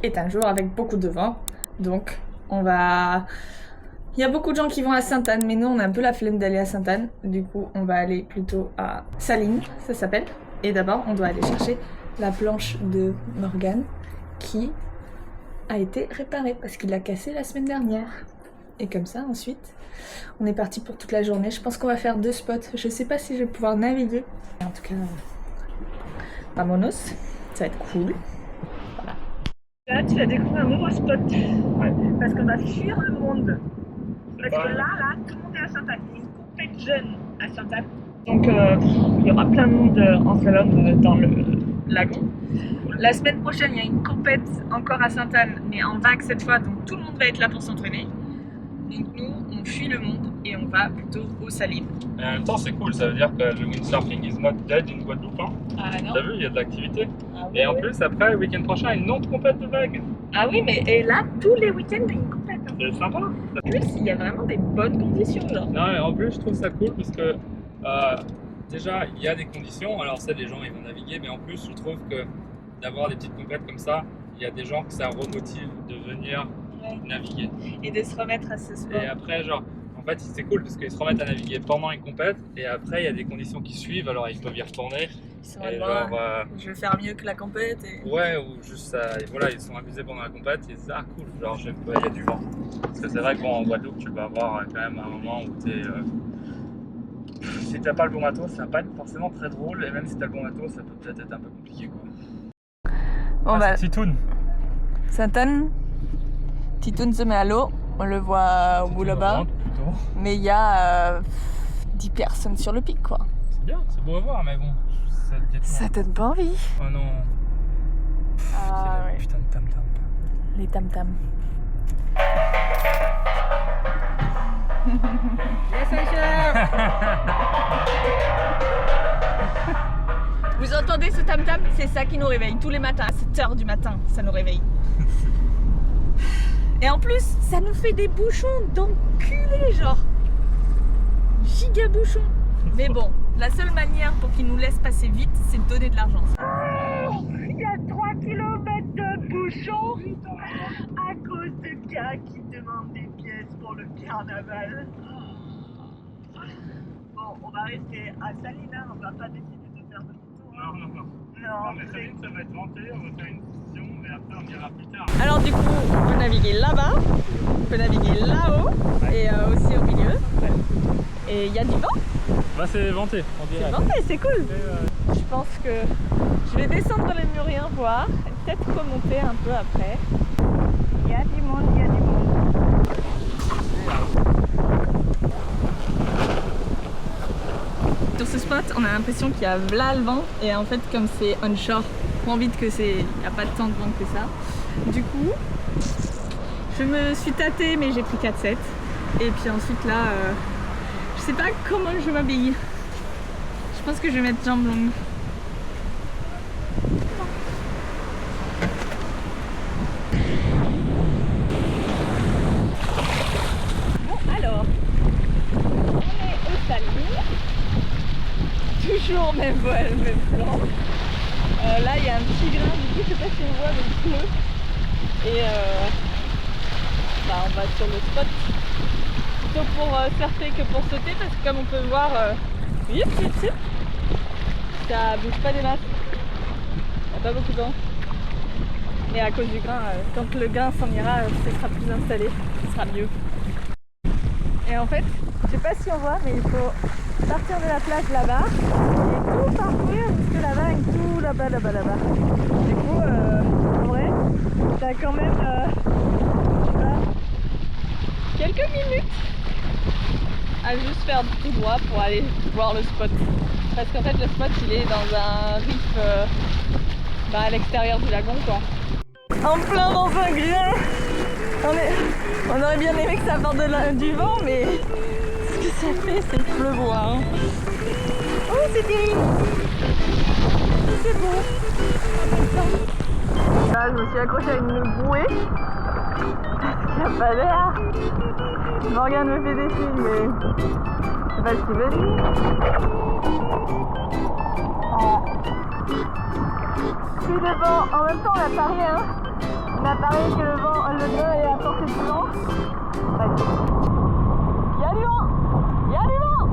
est un jour avec beaucoup de vent. Donc on va... Il y a beaucoup de gens qui vont à Sainte-Anne, mais nous on a un peu la flemme d'aller à Sainte-Anne. Du coup on va aller plutôt à Saline, ça s'appelle. Et d'abord on doit aller chercher la planche de Morgane qui a été réparée parce qu'il l'a cassée la semaine dernière. Et comme ça ensuite on est parti pour toute la journée. Je pense qu'on va faire 2 spots. Je sais pas si je vais pouvoir naviguer. En tout cas, vamonos, ça va être cool. Voilà. Là tu vas découvrir un nouveau spot. Ouais. Parce qu'on va fuir le monde. Parce que là, tout le monde est à Sainte-Anne. Il y a une compète jeune à Sainte-Anne. Donc il y aura plein de monde en slalom dans le lagon. La semaine prochaine, il y a une compète encore à Sainte-Anne, mais en vague cette fois, donc tout le monde va être là pour s'entraîner. Donc nous, on fuit le monde et on va plutôt aux Salines. Et en même temps, c'est cool, ça veut dire que le windsurfing is not dead in Guadeloupe. Hein. Ah non. T'as vu, il y a de l'activité. Ah, oui, et en plus, après, le week-end prochain, une autre compète de vagues. Ah oui, mais et là, tous les week-ends, il y a une compète. Hein. C'est sympa. En plus, il y a vraiment des bonnes conditions là. Non, mais en plus, je trouve ça cool parce que déjà, il y a des conditions. Alors, ça, les gens, ils vont naviguer, mais en plus, je trouve que d'avoir des petites compètes comme ça, il y a des gens que ça remotive de venir naviguer. Et de se remettre à ce sport. Et après, genre, en fait, c'est cool parce qu'ils se remettent à naviguer pendant une compète et après, il y a des conditions qui suivent, alors ils peuvent y retourner. Ils sont et genre, genre, je vais faire mieux que la compète. Et... Ouais, ou juste ça, voilà, ils sont amusés pendant la compète et c'est cool, genre, il y a du vent. Parce que c'est vrai qu'en Guadeloupe, tu vas avoir quand même un moment où t'es. Si t'as pas le bon matos, ça va pas être forcément très drôle et même si t'as le bon matos, ça peut peut-être être un peu compliqué quoi. Bon, bah, c'est Titoun. Sainte-Anne, Titoun se met à l'eau, on le voit au bout là-bas. Mais il y a 10 personnes sur le pic quoi. C'est bien, c'est beau à voir, mais bon, ça donne pas envie. Oh non. Ah ouais. Putain de tam-tam. Les tam-tam. Vous entendez ce tam-tam? C'est ça qui nous réveille tous les matins, à 7h du matin, ça nous réveille. Et en plus, ça nous fait des bouchons d'enculés, genre. Giga bouchons. Mais bon, la seule manière pour qu'ils nous laissent passer vite, c'est de donner de l'argent. Il y a 3 km de bouchons à cause de gars qui demandent des pièces pour le carnaval. Bon, on va rester à Salina, on va pas décider de faire de tour. Non, mais Saline, ça va être vanté, on va faire une session, mais après on ira plus tard. Alors du coup, on peut naviguer là-bas, on peut naviguer là-haut et aussi au milieu. Et il y a du vent. Bah c'est vanté, on dirait. C'est vanté, c'est cool. Je pense que je vais descendre les Muriens voir et peut-être remonter un peu après. Il y a du monde, il y a du monde. Sur ce spot, on a l'impression qu'il y a là le vent et en fait comme c'est onshore, moins vite que c'est, il n'y a pas tant de vent que ça. Du coup, je me suis tâtée mais j'ai pris 4-7 et puis ensuite là, je sais pas comment je m'habille. Je pense que je vais mettre jambes longues. Bon alors, on est au Salines. Toujours même voile, même plan. Là il y a un petit grain, du coup je sais pas si on voit mais il pleut. Et on va sur le spot. Plutôt pour surfer que pour sauter parce que comme on peut voir, ça bouge pas des masses. Il n'y a pas beaucoup de vent. Mais à cause du grain, quand le grain s'en ira, ce sera plus installé, ce sera mieux. Et en fait, je sais pas si on voit, mais il faut partir de la plage là-bas et tout parcourir jusque là-bas et tout là-bas. Du coup, en vrai, t'as quand même, je sais pas, quelques minutes à juste faire tout droit pour aller voir le spot. Parce qu'en fait, le spot, il est dans un riff à l'extérieur du lagon, quoi. En plein dans un grain. On aurait bien aimé que ça apporte du vent, mais ce que ça fait, c'est pleuvoir. Hein. Oh, c'est terrible. C'est beau. Là, je me suis accrochée à une bouée. Parce qu'il n'y a pas d'air. Morgane me fait des signes, mais je sais pas ce qu'il veut dire. Plus de vent. En même temps, on n'a pas rien. On Ça paraît que le train est à portée de vent. Il y a du vent! Il y a du vent!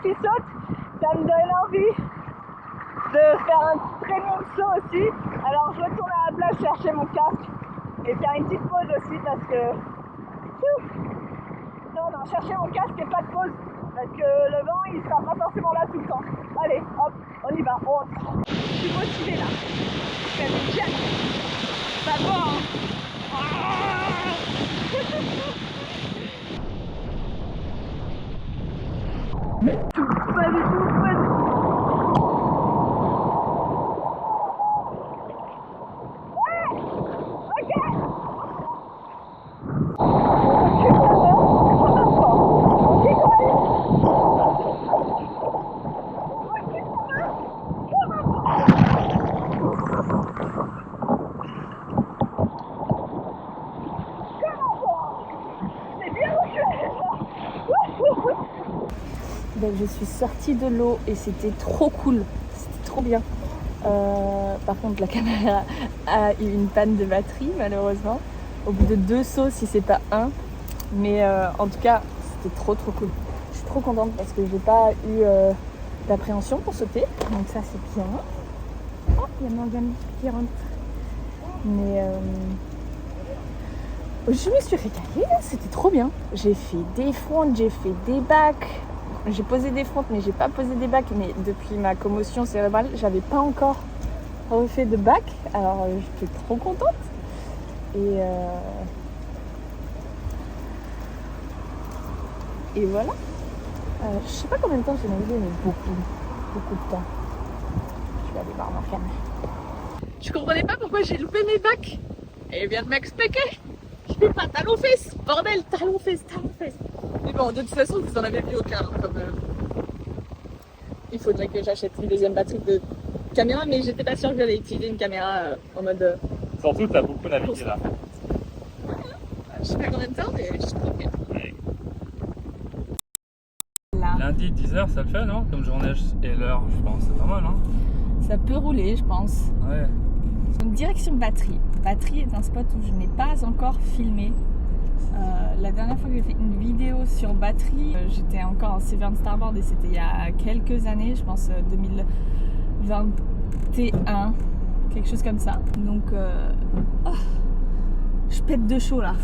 Qui saute, ça me donne envie de faire un petit training saut aussi. Alors je retourne à la plage chercher mon casque et faire une petite pause aussi parce que... Non, chercher mon casque et pas de pause parce que le vent il sera pas forcément là tout le temps. Allez, hop, on y va, on rentre. Je suis motivée là. Je fais des jets. Ça va, hein. Pas du tout, pas du tout. Ouais, ok. Donc je suis sortie de l'eau et c'était trop cool, c'était trop bien. Par contre la caméra a eu une panne de batterie malheureusement. Au bout de 2 sauts si c'est pas un. Mais en tout cas c'était trop cool. Je suis trop contente parce que j'ai pas eu d'appréhension pour sauter. Donc ça c'est bien. Oh, il y a Morgane qui rentre. Mais je me suis régalée, c'était trop bien. J'ai fait des fronts, j'ai fait des bacs. J'ai posé des frontes mais j'ai pas posé des bacs, mais depuis ma commotion cérébrale j'avais pas encore refait de bac, alors j'étais trop contente et voilà. Je sais pas combien de temps j'ai nagé, mais beaucoup de temps. Je vais aller voir Morgane. Tu comprenais pas pourquoi j'ai loupé mes bacs? Et elle vient de m'expliquer. Je fais pas talon fesses, bordel, talon fesses. Mais bon, de toute façon, vous en avez vu aucun. Comme, il faudrait que j'achète une deuxième batterie de caméra, mais j'étais pas sûre que j'allais utiliser une caméra en mode. Surtout, t'as beaucoup navigué là. Je sais pas combien de temps, mais je suis trop bien. Ouais. Lundi, 10h, ça le fait, non? Comme journée et l'heure, je pense, c'est pas mal, hein? Ça peut rouler, je pense. Ouais. Donc, direction Battery. Battery est un spot où je n'ai pas encore filmé. La dernière fois que j'ai fait une vidéo sur Battery, j'étais encore en Severn Starboard et c'était il y a quelques années, je pense 2021, quelque chose comme ça. Donc, je pète de chaud là.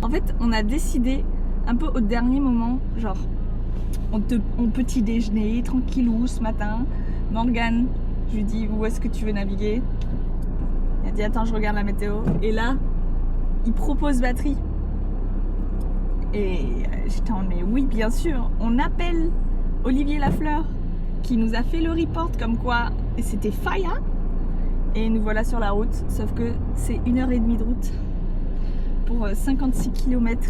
En fait, on a décidé un peu au dernier moment, genre, on petit déjeuner, tranquillou ce matin. Morgane, je lui dis où est-ce que tu veux naviguer? Il a dit attends, je regarde la météo. Et là, il propose Battery. Et j'étais en mais oui, bien sûr. On appelle Olivier Lafleur qui nous a fait le report comme quoi c'était fire. Et nous voilà sur la route. Sauf que c'est 1h30 de route pour 56 km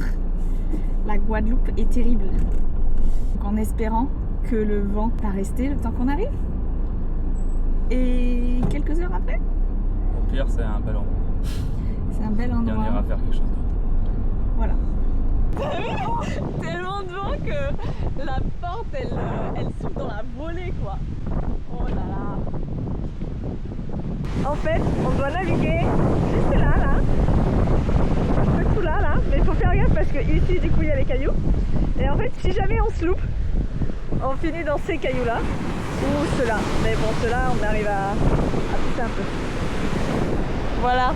La Guadeloupe est terrible. Donc en espérant que le vent va rester le temps qu'on arrive. Et quelques heures après, Au pire, c'est un bel endroit. c'est un bel Et on endroit. ira faire quelque chose d'autre. Voilà. Tellement de vent que la porte elle s'ouvre dans la volée quoi. Oh là là. En fait, on doit naviguer juste là, un peu tout là, mais il faut faire gaffe parce que ici du coup il y a les cailloux. Et en fait, si jamais on se loupe, on finit dans ces cailloux là ou ceux-là. Mais bon, ceux-là, on arrive à pousser un peu. Voilà.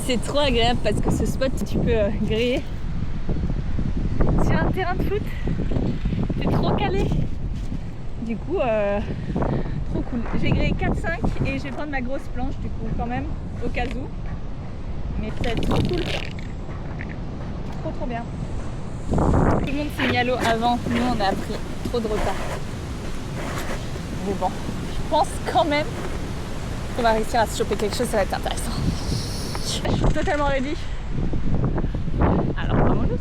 C'est trop agréable parce que ce spot, tu peux griller sur un terrain de foot. C'est trop calé. Du coup, trop cool. J'ai grillé 4-5 et je vais prendre ma grosse planche du coup quand même, au cas où. Mais ça va être trop cool. Trop bien. Tout le monde s'est mis à l'eau avant. Nous, on a pris trop de retard. Mais bon, je pense quand même qu'on va réussir à se choper quelque chose, ça va être intéressant. Je suis totalement ready. Alors, vamos.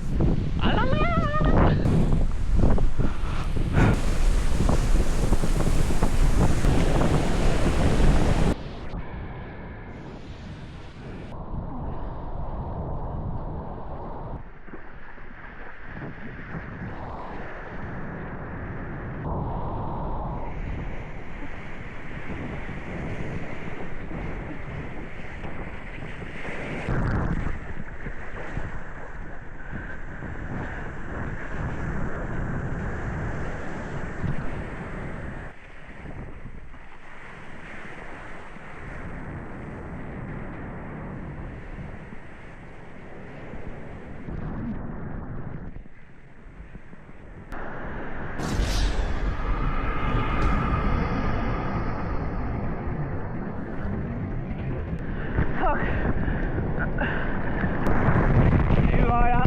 Ah là là. Et voilà,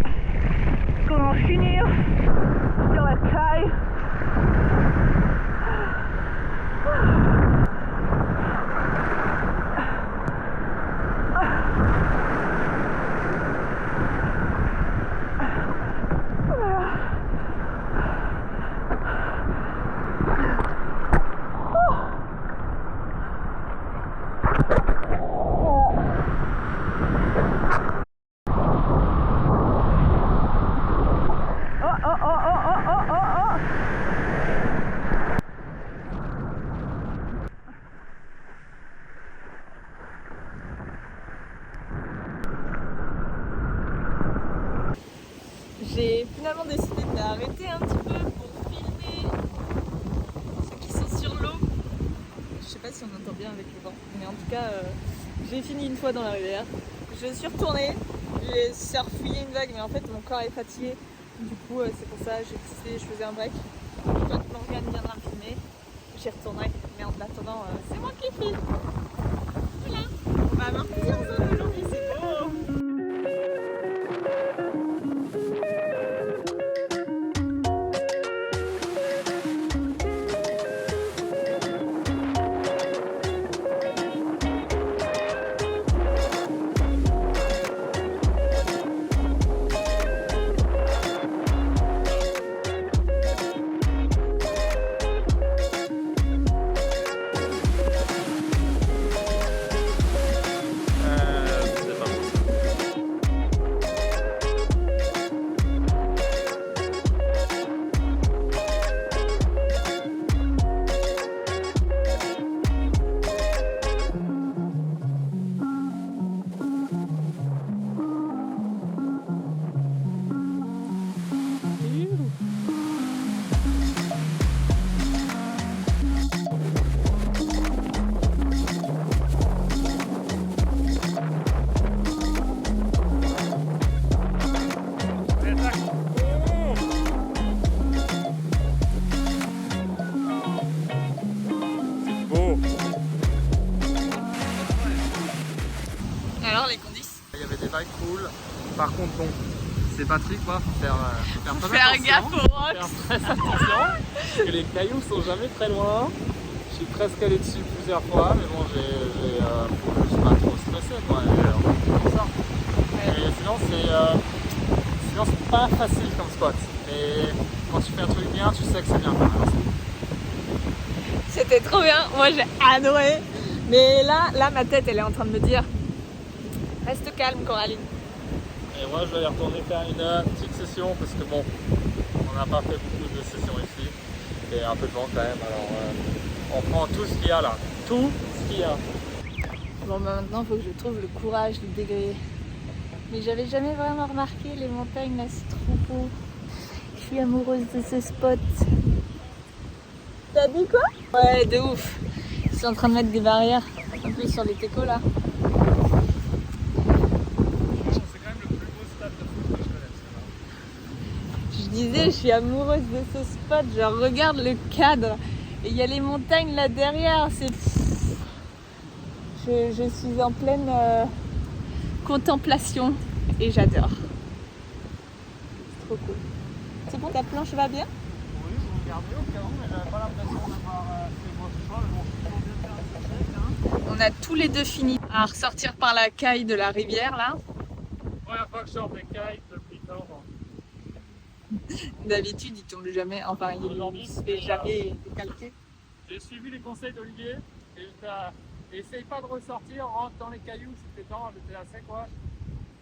comment finir sur la taille. J'ai finalement décidé d'arrêter un petit peu pour filmer ceux qui sont sur l'eau. Je sais pas si on entend bien avec le vent, mais en tout cas, j'ai fini une fois dans la rivière. Je suis retournée, j'ai surfouillé une vague, mais en fait mon corps est fatigué. Du coup, c'est pour ça j'ai décidé, je faisais un break. Quand Morgane viendra me filmer, j'y retournerai. Mais en attendant, c'est moi qui filme. Voilà, on va avoir plusieurs zones aujourd'hui, c'est beau. Alors les conditions. Il y avait des vagues cool. Par contre, bon, c'est Patrick, quoi. Faut faire Gaffe aux rocks. Faire très attention. Parce que les cailloux sont jamais très loin. Je suis presque allé dessus plusieurs fois, mais bon, je suis pas trop stressé, quoi. Pour ça. Et sinon, Sinon, c'est pas facile comme spot. Mais quand tu fais un truc bien, tu sais que c'est bien. C'était trop bien, moi j'ai adoré. Mais là, ma tête, elle est en train de me dire reste calme, Coraline. Et moi, je vais aller retourner faire une petite session parce que bon, on n'a pas fait beaucoup de sessions ici. Et un peu de vent quand même. Alors, on prend tout ce qu'il y a là. Tout ce qu'il y a. Bon, bah maintenant, il faut que je trouve le courage de dégrader. Mais j'avais jamais vraiment remarqué les montagnes, là, c'est trop beau. Je suis amoureuse de ce spot. T'as dit quoi? Ouais, de ouf. Ils sont en train de mettre des barrières un peu sur les técos là. C'est quand même le plus beau stade de foot que je connaisse. Je disais, je suis amoureuse de ce spot. Je regarde le cadre. Et il y a les montagnes là derrière. Je suis en pleine contemplation et j'adore. C'est trop cool. C'est bon, ta planche va bien? Oui, je regardais au cas où, mais j'avais pas l'impression d'avoir fait votre choix. Mais bon, je suis bien faire un sachet, On a tous les deux fini à ressortir par la caille de la rivière là. Première fois que je sors des cailles depuis longtemps. D'habitude, il tombe jamais. Enfin, il se fait jamais décalquer. J'ai suivi les conseils d'Olivier et essaye pas de ressortir, rentre dans les cailloux si t'es dedans, j'étais là sec quoi.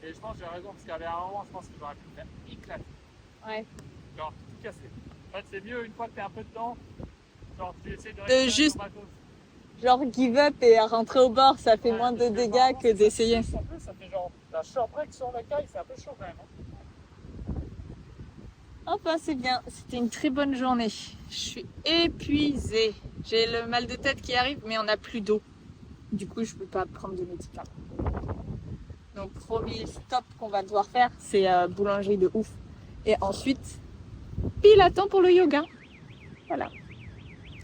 Et je pense que j'ai raison parce qu'il y avait un moment, je pense qu'il aurait pu me faire éclater. Ouais. Genre tout casser. En fait, c'est mieux une fois que t'es un peu dedans, genre tu essayes de juste- ton bateau. Genre give up et rentrer au bord, ça fait Ouais, moins de parce que dégâts vraiment, que d'essayer. Ça fait genre la short break sur la caille, c'est un peu chaud quand même. Hein. Enfin, c'est bien. C'était une très bonne journée. Je suis épuisée. J'ai le mal de tête qui arrive, mais on n'a plus d'eau. Du coup, je peux pas prendre de médicaments. Donc, premier stop qu'on va devoir faire, c'est boulangerie de ouf. Et ensuite, pile à temps pour le yoga. Voilà.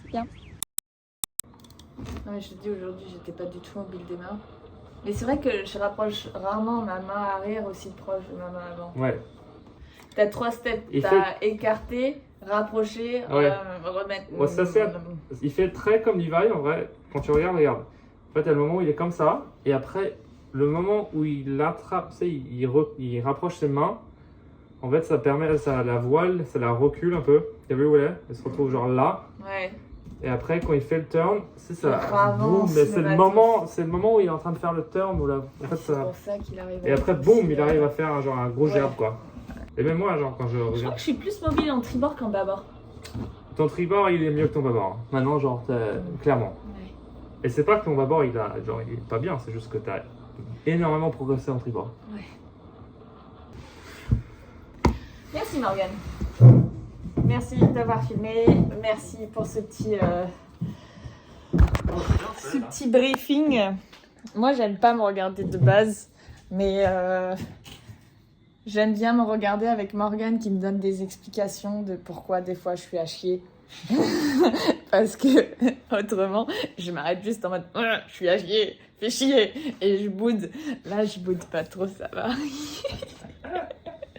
C'est bien. Non, mais je te dis, aujourd'hui, j'étais pas du tout mobile des mains. Mais c'est vrai que je rapproche rarement ma main arrière aussi proche de ma main avant. Ouais. T'as 3 steps, Il t'as écarté, rapproché, Ouais. remettre. Ouais, ça c'est. Il fait très comme Levi en vrai. Quand tu regardes, regarde. En fait, il y a le moment où il est comme ça, et après, le moment où il attrape, tu sais, il rapproche ses mains. En fait, ça permet, ça, la voile, ça la recule un peu. T'as vu où elle est? Elle se retrouve genre là. Ouais. Et après, quand il fait le turn, c'est ça. Il ravance Boum, mais le c'est le bateau. moment, c'est le moment où il est en train de faire le turn. Où là, en fait, C'est ça. pour ça qu'il arrive. Et après, boum, il arrive à faire genre un gros Ouais. gerbe quoi. Et même moi, genre quand je Je crois regarde. que je suis plus mobile en tribord qu'en bâbord. Ton tribord, il est mieux que ton bâbord. Hein. Maintenant, genre, clairement. Ouais. Et c'est pas que ton bâbord, il est pas bien, c'est juste que t'as énormément progressé en tribord. Ouais. Merci Morgane. Merci d'avoir filmé. Merci pour ce petit briefing. Moi, j'aime pas me regarder de base, mais j'aime bien me regarder avec Morgane qui me donne des explications de pourquoi des fois je suis à chier. Parce que autrement, je m'arrête juste en mode je suis à chier, fais chier, et je boude. Là, je boude pas trop, ça va.